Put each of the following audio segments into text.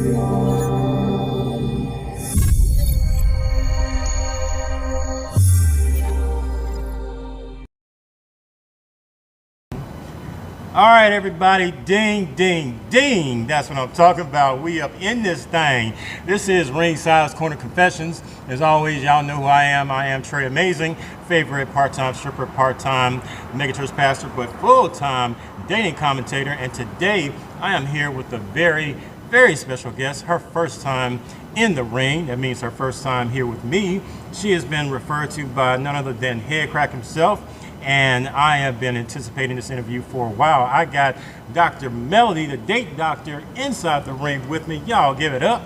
All right, everybody, ding, ding, ding. That's what I'm talking about. We up in this thing. This is Ringside's Corner Confessions. As always, y'all know who I am. I am Trey Amazing, favorite part-time stripper, part-time megachurch pastor, but full-time dating commentator. And today, I am here with a very, very special guest. Her first time in the ring. That means her first time here with me. She has been referred to by none other than Head Crack himself. And I have been anticipating this interview for a while. I got Dr. Melody, the date doctor, inside the ring with me. Y'all give it up.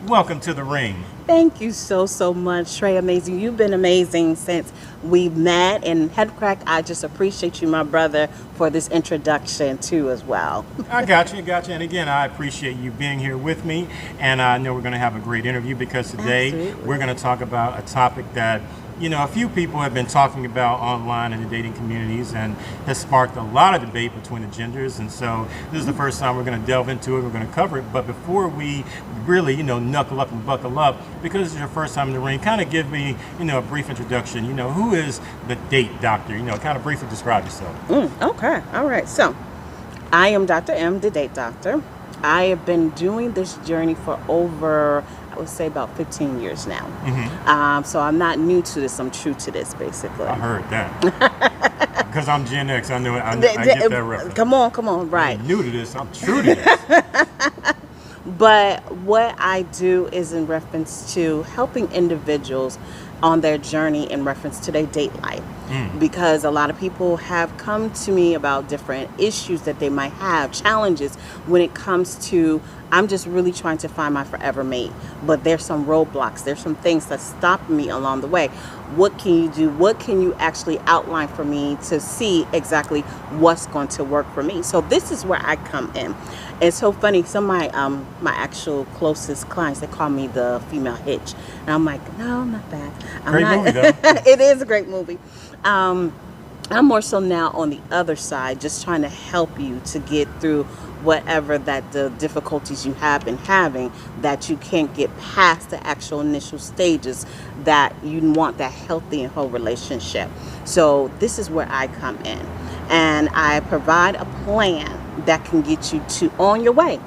Welcome to the ring. Thank you so much, Trey Amazing. You've been amazing since we met. And Head Crack, I just appreciate you, my brother, for this introduction too as well. I got you. And again, I appreciate you being here with me. And I know we're going to have a great interview because today we're going to talk about a topic that a few people have been talking about online in the dating communities and has sparked a lot of debate between the genders. And so this is the first time we're going to delve into it. We're going to cover it. But before we really, knuckle up and buckle up, because it's your first time in the ring, kind of give me, a brief introduction. Who is the date doctor? Kind of briefly describe yourself. Okay. All right. So I am Dr. M, the date doctor. I have been doing this journey for over, I would say, about 15 years now. Mm-hmm. So I'm not new to this. I'm true to this, basically. I heard that. Because I'm Gen X. I know it. I get that reference. Come on. Right. I'm new to this. I'm true to this. But what I do is in reference to helping individuals on their journey in reference to their date life. Because a lot of people have come to me about different issues that they might have, challenges when it comes to, I'm just really trying to find my forever mate, but there's some roadblocks, there's some things that stop me along the way. What can you do? What can you actually outline for me to see exactly what's going to work for me? So this is where I come in. It's so funny. Some of my actual closest clients, they call me the female Hitch. And I'm like, no, not that. Great movie, though. It is a great movie. I'm more so now on the other side, just trying to help you to get through whatever that the difficulties you have been having, that you can't get past the actual initial stages that you want that healthy and whole relationship. So this is where I come in, and I provide a plan that can get you to on your way.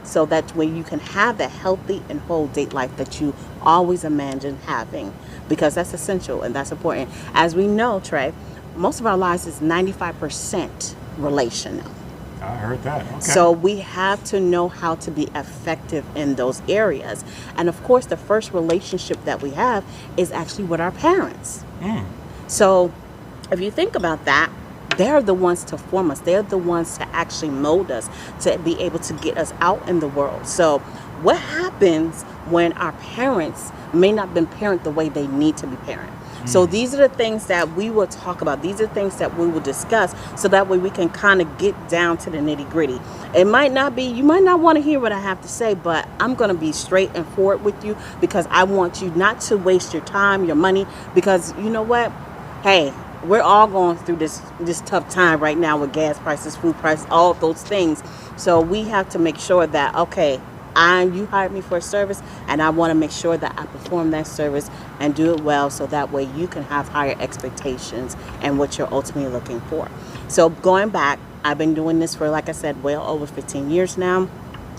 So that way you can have that healthy and whole date life that you always imagine having, because that's essential and that's important. As we know, Trey, most of our lives is 95% relational. I heard that. Okay. So we have to know how to be effective in those areas. And of course, the first relationship that we have is actually with our parents. So if you think about that, they're the ones to form us. They're the ones to actually mold us, to be able to get us out in the world. So what happens when our parents may not been parent the way they need to be parent? So these are the things that we will talk about. These are things that we will discuss, so that way we can kind of get down to the nitty gritty. It might not be, you might not want to hear what I have to say, but I'm going to be straight and forward with you, because I want you not to waste your time, your money, because you know what? Hey, we're all going through this tough time right now with gas prices, food prices, all those things. So we have to make sure that, okay, you hired me for a service, and I want to make sure that I perform that service and do it well, so that way you can have higher expectations and what you're ultimately looking for. So going back, I've been doing this for, like I said, well over 15 years now,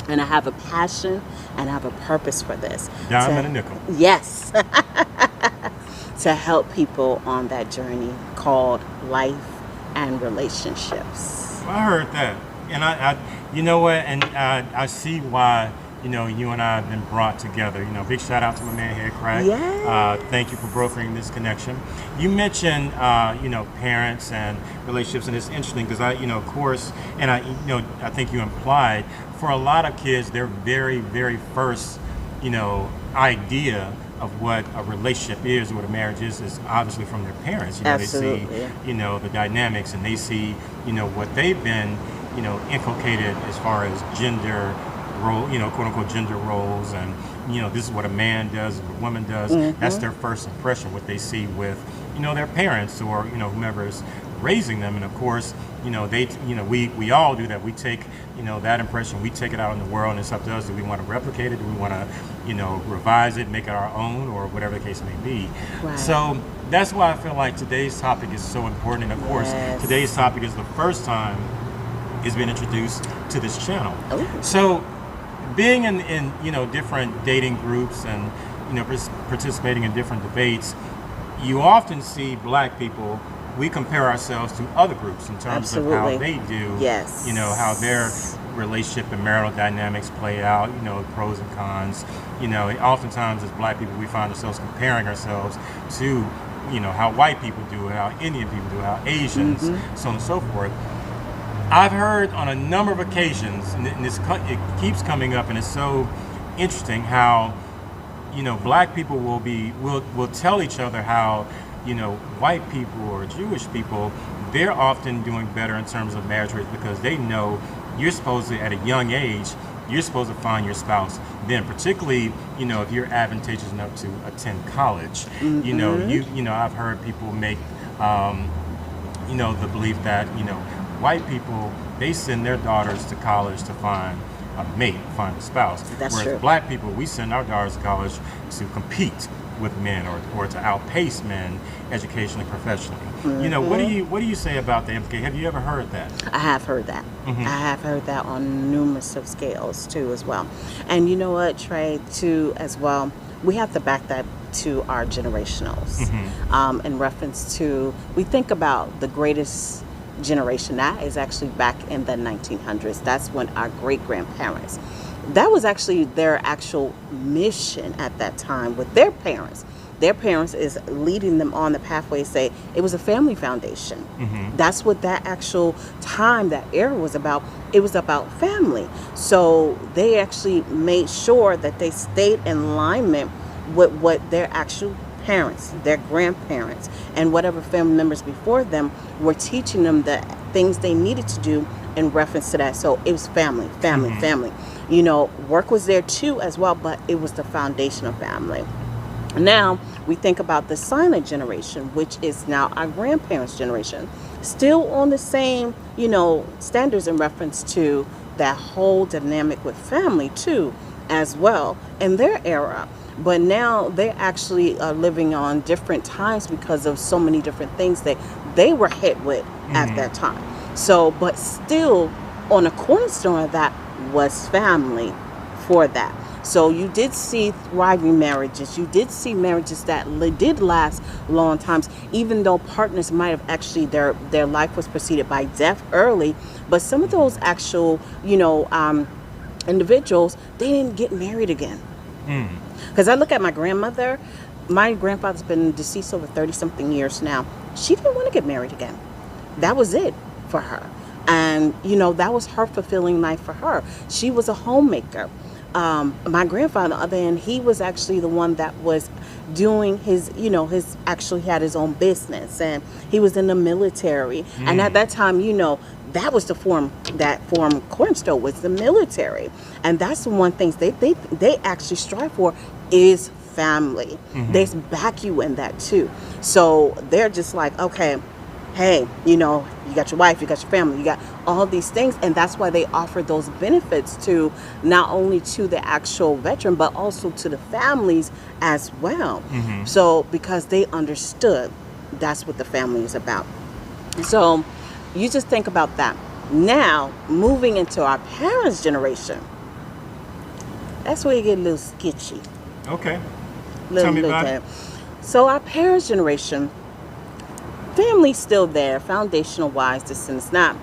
and I have a passion and I have a purpose for this. Dime and a nickel. Yes. To help people on that journey called life and relationships. Well, I heard that, and I you know what, and I see why you and I have been brought together. Big shout out to my man Head Crack. Yes. Thank you for brokering this connection. You mentioned parents and relationships, and it's interesting because of course, and I think you implied, for a lot of kids, their very, very first idea of what a relationship is, or what a marriage is obviously from their parents. Absolutely. They see, the dynamics, and they see, what they've been, inculcated as far as gender role, quote unquote gender roles, and this is what a man does, what a woman does. That's their first impression, what they see with, their parents or, whomever is raising them. And of course, we all do that. We take, that impression, we take it out in the world, and it's up to us. Do we want to replicate it? Do we want to, revise it, make it our own, or whatever the case may be? Right. So that's why I feel like today's topic is so important. And of course, today's topic is the first time it's been introduced to this channel. Ooh. So being in different dating groups and participating in different debates, you often see Black people, we compare ourselves to other groups in terms of how they do, how their relationship and marital dynamics play out, pros and cons. Oftentimes as Black people, we find ourselves comparing ourselves to, how white people do it, how Indian people do it, how Asians, so on and so forth. I've heard on a number of occasions, and it keeps coming up, and it's so interesting how, Black people will tell each other how, white people or Jewish people, they're often doing better in terms of marriage rates because they know you're supposed to, at a young age, you're supposed to find your spouse then, particularly, if you're advantageous enough to attend college. I've heard people make, the belief that, white people, they send their daughters to college to find a mate, find a spouse. Whereas true. Black people, we send our daughters to college to compete with men or to outpace men educationally, professionally. What do you say about the implication? Have you ever heard that? I have heard that. I have heard that on numerous of scales too as well. And you know what, Trey, too as well, we have to back that to our generationals. In reference to, we think about the greatest generation, that is actually back in the 1900s. That's when our great-grandparents, that was actually their actual mission at that time with their parents. Their parents is leading them on the pathway, say it was a family foundation. That's what that actual time, that era was about. It was about family. So they actually made sure that they stayed in alignment with what their actual parents, their grandparents, and whatever family members before them were teaching them the things they needed to do in reference to that. So it was family. Work was there too as well, but it was the foundation of family. Now we think about the silent generation, which is now our grandparents' generation, still on the same, standards in reference to that whole dynamic with family too, as well in their era. But now they actually are living on different times because of so many different things that they were hit with at that time. So, but still on a cornerstone of that was family for that. So you did see thriving marriages. You did see marriages that did last long times, even though partners might have actually, their life was preceded by death early. But some of those actual, individuals, they didn't get married again. Because I look at my grandmother, my grandfather's been deceased over 30-something years now. She didn't want to get married again. That was it for her. And, that was her fulfilling life for her. She was a homemaker. My grandfather, on the other hand, he was actually the one that was doing his, actually had his own business, and he was in the military. And at that time, that was the form cornerstone was the military. And that's the one thing they actually strive for is family. They back you in that too. So they're just like, okay, hey, you got your wife, you got your family, you got all these things. And that's why they offer those benefits to not only to the actual veteran, but also to the families as well. So because they understood that's what the family is about. So you just think about that. Now, moving into our parents' generation, that's where you get a little sketchy. Okay. Tell me about it. So our parents' generation, family's still there, foundational wise, this and it's not.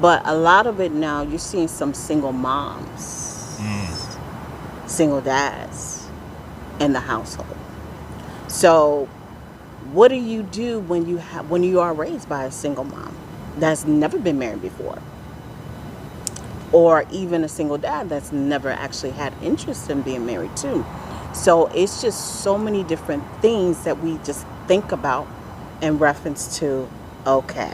But a lot of it now, you're seeing some single moms, single dads in the household. So what do you do when you are raised by a single mom that's never been married before? Or even a single dad that's never actually had interest in being married too. So it's just so many different things that we just think about in reference to, okay,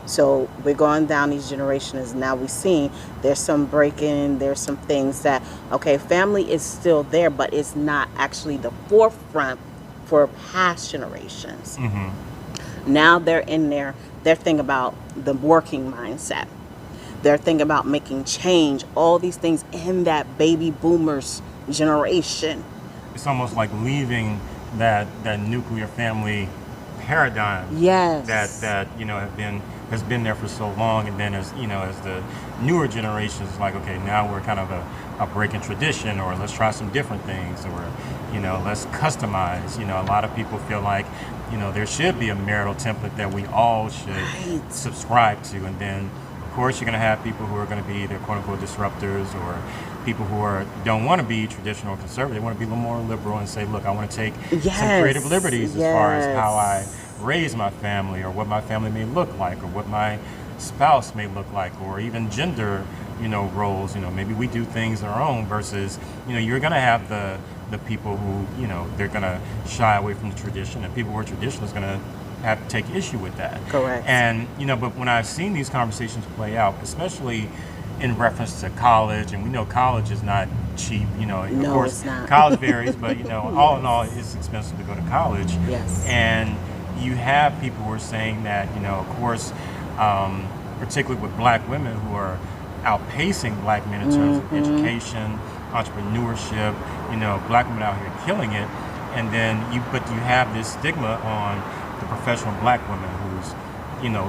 so we're going down these generations. Now we're seeing there's some breaking, there's some things that, okay, family is still there, but it's not actually the forefront for past generations. Now they're in there, they're thinking about the working mindset. They're thinking about making change, all these things in that baby boomers generation. It's almost like leaving that nuclear family paradigm Yes. that has been there for so long, and then as the newer generations, like, okay, now we're kind of a break in tradition, or let's try some different things, or let's customize. A lot of people feel like there should be a marital template that we all should Right. subscribe to, and then of course you're going to have people who are going to be either quote unquote disruptors, or people who don't want to be traditional or conservative. They want to be a little more liberal and say, look, I want to take some Yes. creative liberties as far as how I Yes. raise my family, or what my family may look like, or what my spouse may look like, or even gender roles. Maybe we do things on our own versus you're going to have the people who they're going to shy away from the tradition, and people who are traditional is going to have to take issue with that. Correct. And but when I've seen these conversations play out, especially in reference to college, and we know college is not cheap, of No, course it's not. college varies, but all in all, it's expensive to go to college. Yes. And you have people who are saying that, of course, particularly with black women who are outpacing black men in terms of education, entrepreneurship, black women out here killing it. And then you have this stigma on the professional black woman who's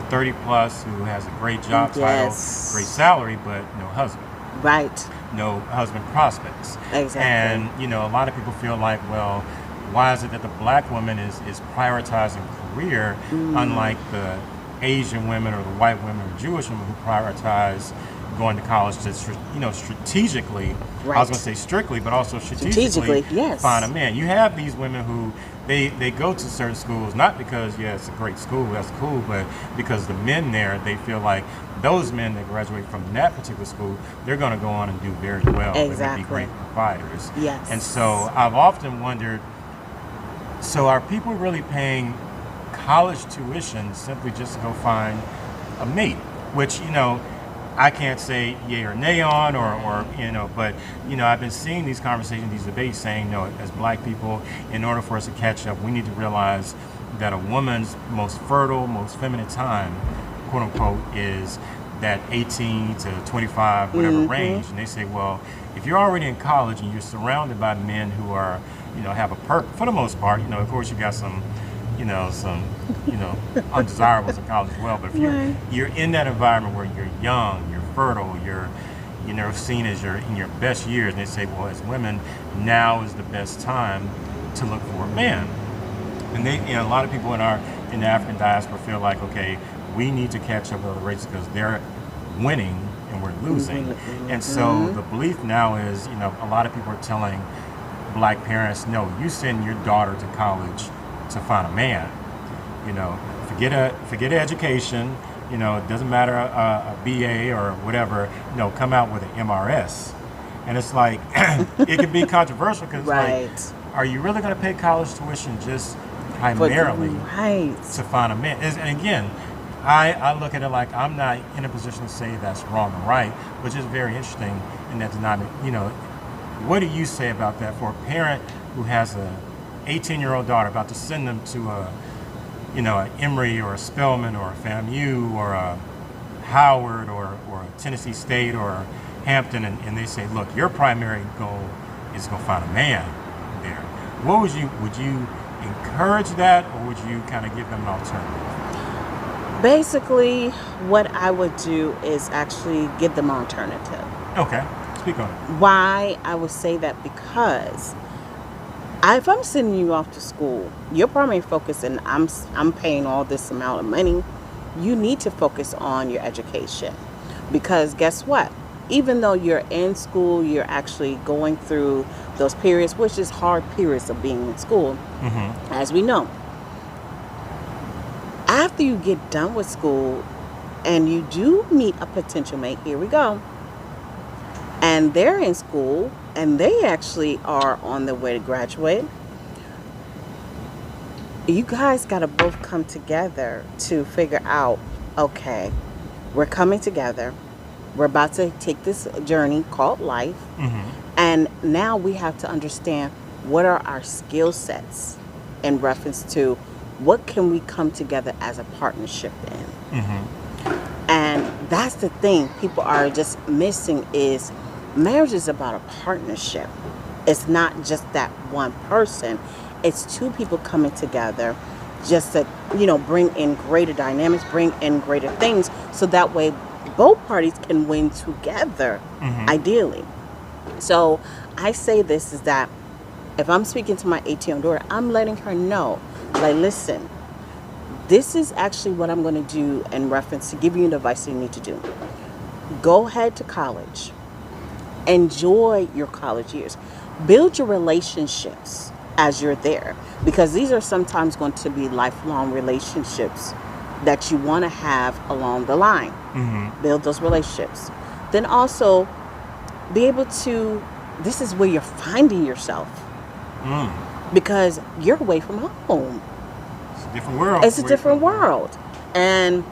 30 plus, who has a great job Yes. title, great salary, but no husband, Right. no husband prospects. Exactly. And a lot of people feel like, well, why is it that the black woman is prioritizing career, unlike the Asian women or the white women or Jewish women who prioritize going to college to strategically, I Right. was going to say strictly, but also strategically yes. find a man. You have these women who they go to certain schools not because it's a great school, that's cool, but because the men there, they feel like those men that graduate from that particular school, they're going to go on and do very well. They're going to Exactly. be great providers. Yes. And so I've often wondered, so are people really paying college tuition simply just to go find a mate? Which, I can't say yay or nay on, or but I've been seeing these conversations, these debates saying, no, as black people, in order for us to catch up, we need to realize that a woman's most fertile, most feminine time, quote unquote, is that 18 to 25, whatever range. And they say, well, if you're already in college and you're surrounded by men who are, have a perk, for the most part, of course you got some undesirables in college as well. But if you're in that environment where you're young, you're fertile, you're seen as you're in your best years, and they say, well, as women, now is the best time to look for a man. And they, a lot of people in the African diaspora feel like, okay, we need to catch up with other races because they're winning and we're losing. And so the belief now is, a lot of people are telling black parents, no, you send your daughter to college to find a man. Forget education. It doesn't matter a BA or whatever. Come out with an MRS. And it's like it can be controversial because Right. are you really going to pay college tuition just primarily Right. to find a man? And again, I look at it like I'm not in a position to say that's wrong or right, which is very interesting in that dynamic. What do you say about that for a parent who has a 18-year-old daughter about to send them to an Emory or a Spelman or a FAMU or a Howard or a Tennessee State or Hampton, and they say, look, your primary goal is to go find a man there. What would you encourage that, or would you kind of give them an alternative? Basically, what I would do is actually give them an alternative. Okay, speak on it. Why I would say that? Because if I'm sending you off to school, your primary focus, and I'm paying all this amount of money, you need to focus on your education. Because guess what? Even though you're in school, you're actually going through those periods, which is hard periods of being in school, as we know. After you get done with school and you do meet a potential mate, here we go, and they're in school and they actually are on their way to graduate, you guys got to both come together to figure out, okay, we're coming together, we're about to take this journey called life, and now we have to understand what are our skill sets in reference to what can we come together as a partnership in? And that's the thing people are just missing is marriage is about a partnership. It's not just that one person. It's two people coming together just to, bring in greater dynamics, bring in greater things, so that way both parties can win together, ideally. So I say this is that if I'm speaking to my 18-year-old daughter, I'm letting her know, like, listen, this is actually what I'm going to do in reference to giving you the advice you need to do. Go ahead to college. Enjoy your college years. Build your relationships as you're there, because these are sometimes going to be lifelong relationships that you want to have along the line. Build those relationships. Then also be able to, this is where you're finding yourself. Because you're away from home. It's a different world. It's a different world. And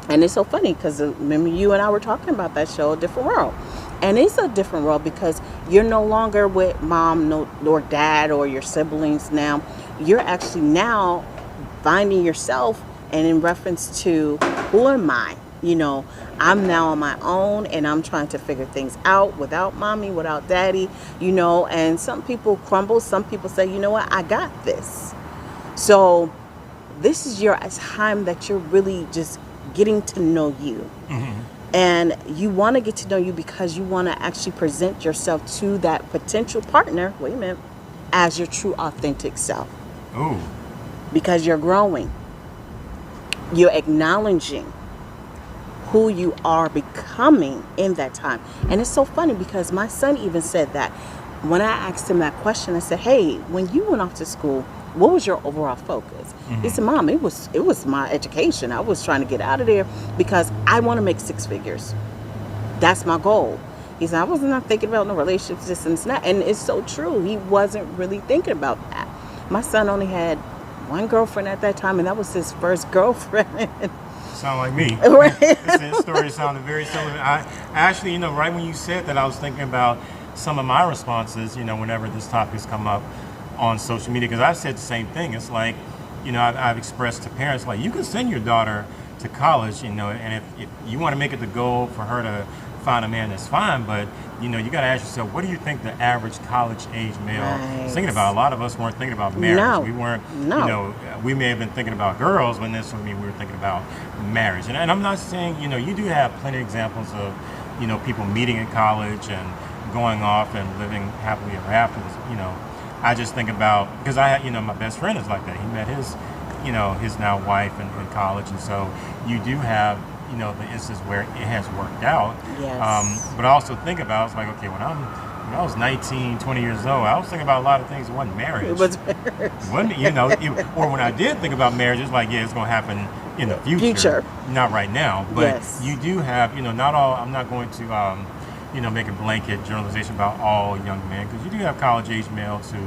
it's so funny because remember you and I were talking about that show, A Different World. And it's a different world because you're no longer with mom nor dad or your siblings now. You're actually now finding yourself, and in reference to who am I? I'm now on my own and I'm trying to figure things out without mommy, without daddy, and some people crumble. Some people say, you know what, I got this. So this is your time that you're really just getting to know you. And you want to get to know you because you want to actually present yourself to that potential partner, wait a minute, as your true authentic self. Ooh. Because you're growing. You're acknowledging who you are becoming in that time. And it's so funny because my son even said that when I asked him that question, I said, hey, when you went off to school, what was your overall focus? He said, Mom, it was my education. I was trying to get out of there because I want to make 6 figures. That's my goal. He said, I was not thinking about no relationships, this and that. And it's so true. He wasn't really thinking about that. My son only had one girlfriend at that time, and that was his first girlfriend. Sound like me. Right. This story sounded very similar. I actually, right when you said that, I was thinking about some of my responses, whenever this topic's come up on social media, because I've said the same thing. It's like, I've expressed to parents, like, you can send your daughter to college, and if you want to make it the goal for her to find a man, that's fine, but you got to ask yourself, what do you think the average college age male is thinking about? A lot of us weren't thinking about marriage. No. We weren't, we may have been thinking about girls, when this would mean we were thinking about marriage. And I'm not saying, you do have plenty of examples of, people meeting in college and going off and living happily ever after. I just think about, because I had, my best friend is like that. He met his now wife in college, and so you do have, the instance where it has worked out. Yes. But I also think about, it's like, okay, when I was 19, 20 years old, I was thinking about a lot of things. It wasn't marriage. It was marriage. Or when I did think about marriage, it's like, yeah, it's going to happen in the future. Not right now. But you do have, not all, I'm not going to, make a blanket generalization about all young men, because you do have college age males who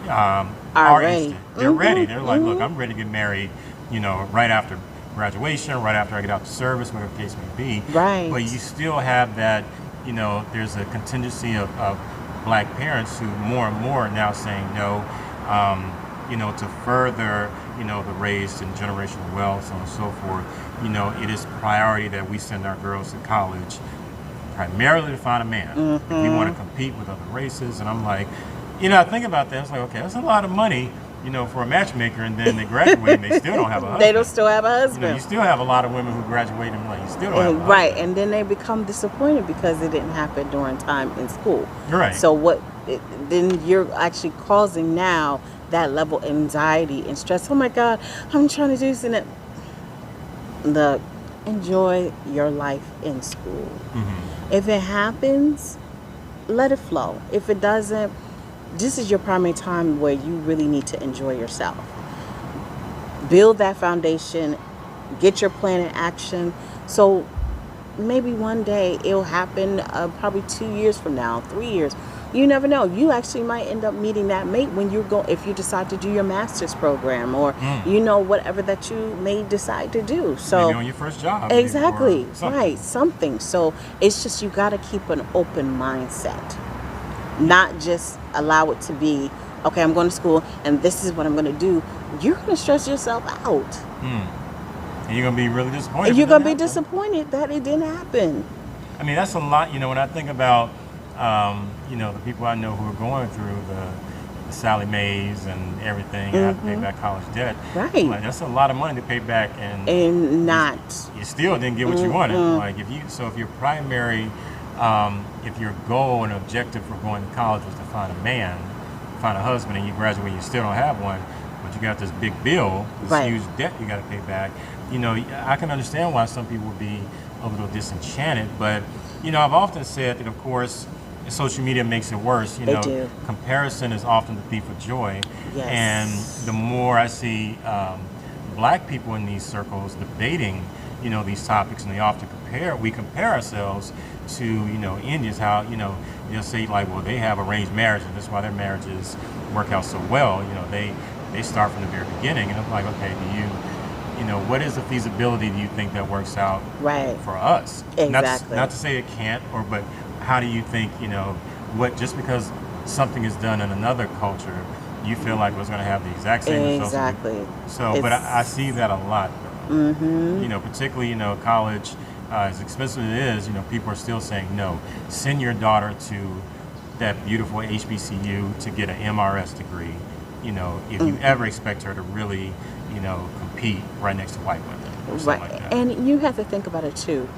are ready. instant. They're ready. They're like, look, I'm ready to get married, right after graduation, right after I get out to service, whatever the case may be. Right. But you still have that, there's a contingency of black parents who more and more are now saying no, to further, the raised and generational wealth, so on and so forth. It is priority that we send our girls to college primarily to find a man. If we want to compete with other races. And I'm like, I think about that. It's like, okay, that's a lot of money, for a matchmaker, and then they graduate and they still don't have a husband. They don't still have a husband. You still have a lot of women who graduate and like, you still don't have a husband. Right, and then they become disappointed because it didn't happen during time in school. Right. So then you're actually causing now that level of anxiety and stress. Oh my God, I'm trying to do this and that. Look, enjoy your life in school. If it happens, let it flow. If it doesn't, this is your primary time where you really need to enjoy yourself. Build that foundation, get your plan in action. So maybe one day it'll happen, probably 2 years from now, 3 years. You never know. You actually might end up meeting that mate when if you decide to do your master's program, or whatever that you may decide to do. So maybe on your first job. Exactly. Something. Right. Something. So it's just, you got to keep an open mindset, not just allow it to be, okay, I'm going to school and this is what I'm going to do. you're going to stress yourself out. And you're going to be really disappointed. You're going to be disappointed that it didn't happen. I mean, that's a lot. You know, when I think about, you know, the people I know who are going through the Sally Mays and everything, and have to pay back college debt. Right. Like, that's a lot of money to pay back, and not. You still didn't get what you wanted. Like, if your primary, if your goal and objective for going to college was to find a man, find a husband, and you graduate, you still don't have one, but you got this big bill, this huge debt you got to pay back. You know, I can understand why some people would be a little disenchanted, but you know, I've often said that, of course, social media makes it worse. You know, comparison is often the thief of joy. Yes. And the more I see black people in these circles debating, you know, these topics, and they often compare ourselves to, you know, Indians. How, you know, they'll say like, well, they have arranged marriage, and that's why their marriages work out so well. You know, they start from the very beginning, and I'm like, okay, you know, what is the feasibility do you think that works out for us? Exactly. Not to say it can't, but how do you think, you know, just because something is done in another culture, you feel like it's going to have the exact same results? Exactly. So, but I see that a lot. You know, particularly, you know, college, as expensive as it is, you know, people are still saying, no, send your daughter to that beautiful HBCU to get an MRS degree, you know, if you ever expect her to really, you know, compete right next to white women or something like that. And you have to think about it too.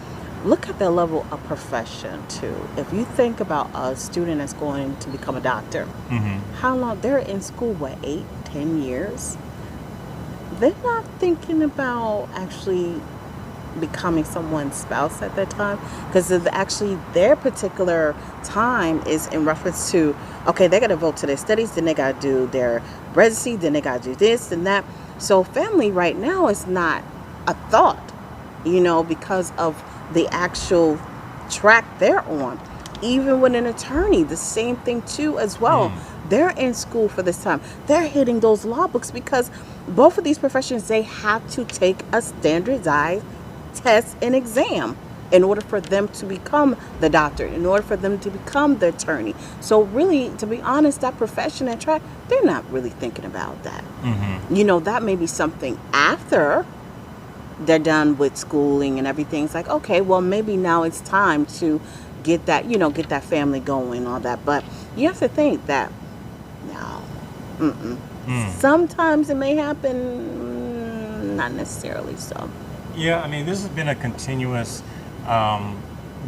Look at the level of profession too. If you think about a student that's going to become a doctor, how long they're in school, 8-10 years? They're not thinking about actually becoming someone's spouse at that time, because actually their particular time is in reference to, okay, they got to vote to their studies, then they got to do their residency, then they got to do this and that. So family right now is not a thought, you know, because of the actual track they're on. Even with an attorney, the same thing too as well. They're in school for this time. They're hitting those law books because both of these professions, they have to take a standardized test and exam in order for them to become the doctor, in order for them to become the attorney. So really, to be honest, that profession and track, they're not really thinking about that. You know, that may be something after they're done with schooling and everything. It's like, okay, well, maybe now it's time to get that, you know, get that family going and all that. But you have to think that, no, sometimes it may happen, not necessarily so. Yeah, I mean, this has been a continuous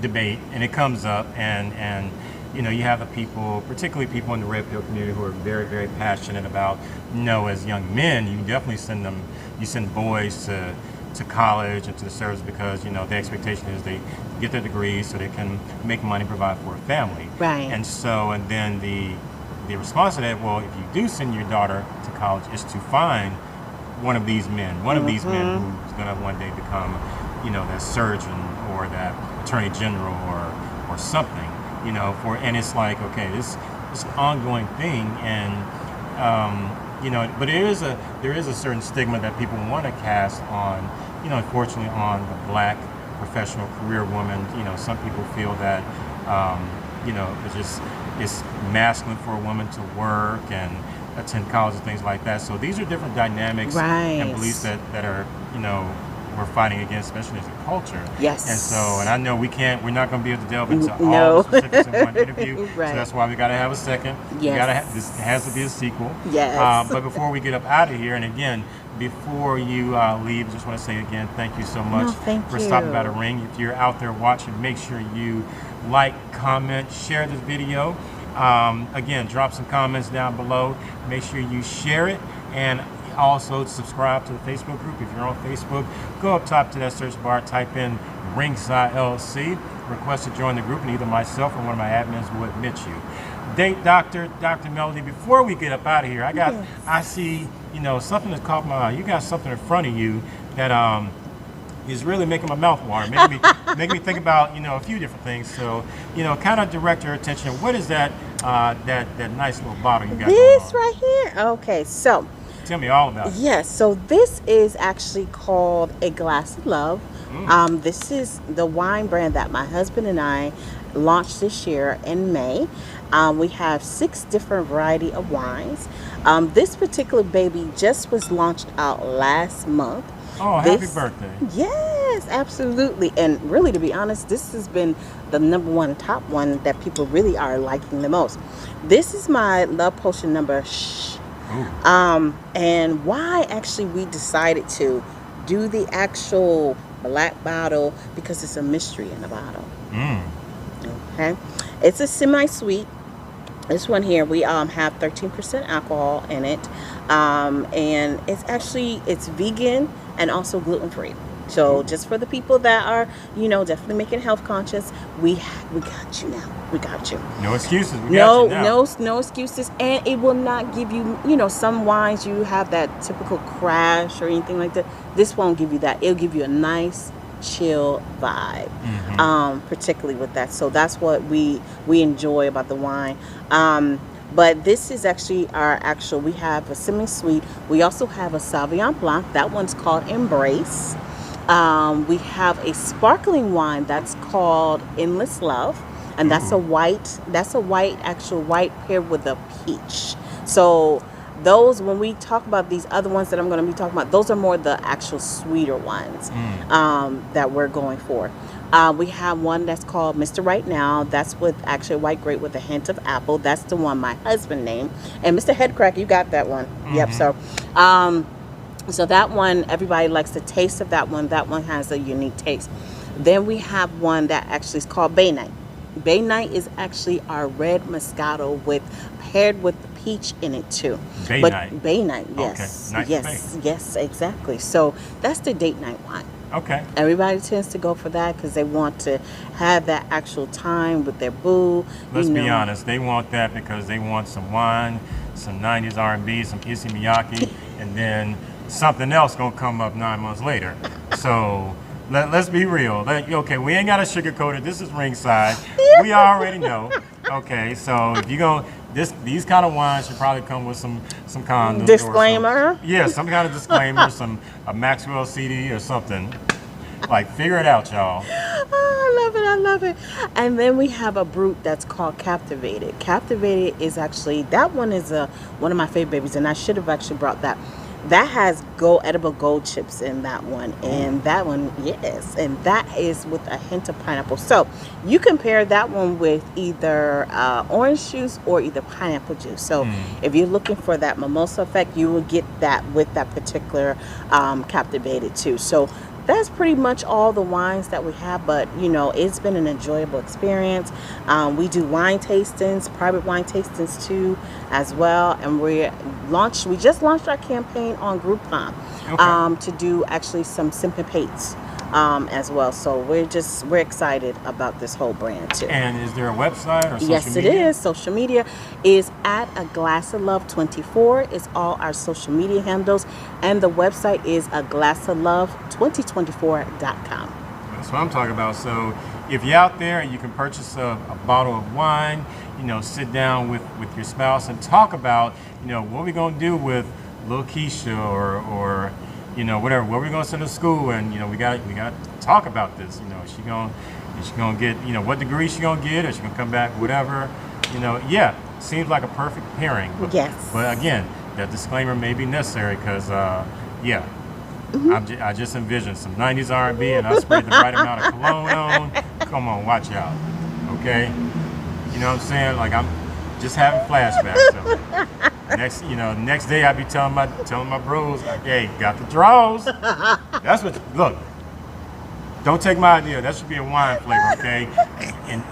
debate, and it comes up, and you know, you have the people, particularly people in the red pill community, who are very, very passionate about, you know, as young men, you definitely send boys to college and to the service because, you know, the expectation is they get their degrees so they can make money, provide for a family. Right. And so, and then the response to that, well, if you do send your daughter to college, is to find one of these men who's going to one day become, you know, that surgeon or that attorney general or something, you know, and it's like, okay, this is an ongoing thing, and you know, but there is a certain stigma that people want to cast on, you know, unfortunately, on the black professional career woman. You know, some people feel that, you know, it's masculine for a woman to work and attend college and things like that. So these are different dynamics and beliefs that are, you know, we're fighting against, especially as a culture. Yes. And so, and I know we're not going to be able to delve into all the specifics in one interview. So that's why we got to have a second. Yes. This has to be a sequel. Yes. But before we get up out of here, and again, before you leave, I just want to say again, thank you so much for stopping by the ring. If you're out there watching, make sure you like, comment, share this video. Again, drop some comments down below. Make sure you share it, and also subscribe to the Facebook group. If you're on Facebook, go up top to that search bar, type in Ringside LLC, request to join the group, and either myself or one of my admins will admit you. Date Dr. Melody, before we get up out of here, I see, you know, something that's caught my eye. You got something in front of you that is really making my mouth water, making me think about, you know, a few different things. So, you know, kind of direct your attention. What is that that nice little bottle you got This going on? right here. Okay, so tell me all about it. Yes, so this is actually called A Glass of Love. This is the wine brand that my husband and I launched this year in May. We have 6 different variety of wines. This particular baby just was launched out last month. Oh, happy birthday. Yes, absolutely. And really, to be honest, this has been the number one top one that people really are liking the most. This is my love potion number shh. And why actually we decided to do the actual black bottle, because it's a mystery in the bottle. Okay, it's a semi-sweet. This one here, we have 13% alcohol in it, and it's vegan and also gluten-free. So just for the people that are, definitely making health conscious, we got you now. We got you. No excuses. We got you now. No excuses. And it will not give you, some wines you have that typical crash or anything like that. This won't give you that. It'll give you a nice, chill vibe, particularly with that. So that's what we enjoy about the wine. But this is actually we have a semi-sweet. We also have a Sauvignon Blanc. That one's called Embrace. We have a sparkling wine that's called Endless Love, and that's a white paired with a peach. So those, when we talk about these other ones that I'm going to be talking about, those are more the actual sweeter ones that we're going for. We have one that's called Mr. Right Now. That's with actually white grape with a hint of apple. That's the one my husband named. And Mr. Headcrack, you got that one. Yep. So that one, everybody likes the taste of that one. That one has a unique taste. Then we have one that actually is called Bay Night. Bay Night is actually our red Moscato paired with peach in it too. Bay Night, yes. Okay. Yes, exactly. So that's the date night wine. Okay. Everybody tends to go for that because they want to have that actual time with their boo. Let's be honest, they want that because they want some wine, some 90s R&B, some Issey Miyake, and then something else gonna come up 9 months later. So let's be real. Okay, we ain't got to sugarcoat it. This is Ringside. We already know. Okay, so if you go, these kind of wines should probably come with some condoms. Disclaimer. Some kind of disclaimer, a Maxwell CD or something. Like, figure it out, y'all. I love it. And then we have a brute that's called Captivated. Captivated is actually, that one is one of my favorite babies, and I should have actually brought that. That has edible gold chips in that one, and that one, yes, and that is with a hint of pineapple. So you can pair that one with either orange juice or either pineapple juice. So if you're looking for that mimosa effect, you will get that with that particular Captivated too. So that's pretty much all the wines that we have, but it's been an enjoyable experience. We do wine tastings, private wine tastings too as well, and we just launched our campaign on Groupon to do actually some Sympapates as well. So we're excited about this whole brand too. And is there a website or social media? Yes, it is. Social media is at A Glass of Love 24. It's all our social media handles, and the website is aglassoflove2024.com. That's what I'm talking about. So if you're out there and you can purchase a bottle of wine, sit down with your spouse and talk about, what we gonna do with little Keisha or whatever, where we gonna send her to school, and we got to talk about this. Is she gonna get, what degree she gonna get, or she gonna come back, whatever. Seems like a perfect pairing. Yes. But again, that disclaimer may be necessary because I just envisioned some 90s R&B, and I sprayed the right amount of cologne on. Come on, watch out. Okay? You know what I'm saying? Like, I'm just having flashbacks. So next day I'd be telling my bros, hey, got the draws. That's what, look, don't take my idea. That should be a wine flavor, okay? And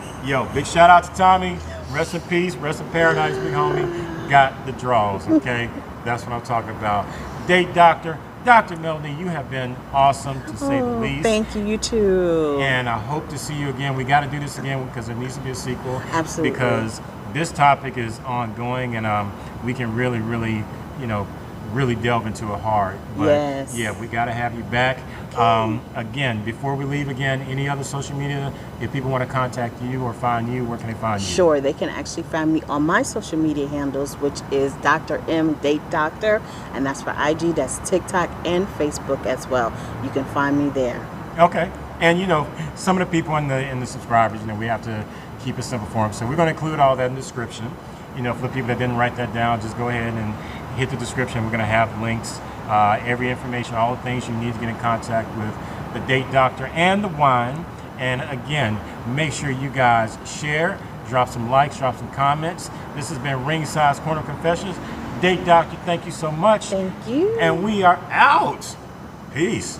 big shout out to Tommy. Rest in peace, rest in paradise, big homie. Got the draws, okay? That's what I'm talking about. Date Doctor. Dr. Melody, you have been awesome, to say the least. Thank you, you too. And I hope to see you again. We got to do this again because there needs to be a sequel. Absolutely. Because this topic is ongoing, and we can really, really, really delve into it hard. But yes. Yeah, we got to have you back. Again, before we leave, any other social media, if people want to contact you or find you, where can they find you? Sure, they can actually find me on my social media handles, which is Dr. M Date Doctor, and that's for IG, that's TikTok and Facebook as well. You can find me there. Okay. And some of the people in the subscribers, we have to keep it simple for them. So we're going to include all that in the description. You know, for the people that didn't write that down, just go ahead and hit the description. We're going to have links, every information, all the things you need to get in contact with the date doctor and the wine. And again, make sure you guys share, drop some likes, drop some comments. This has been Ringside's Corner Confessions. Date doctor, thank you so much. Thank you. And we are out. Peace.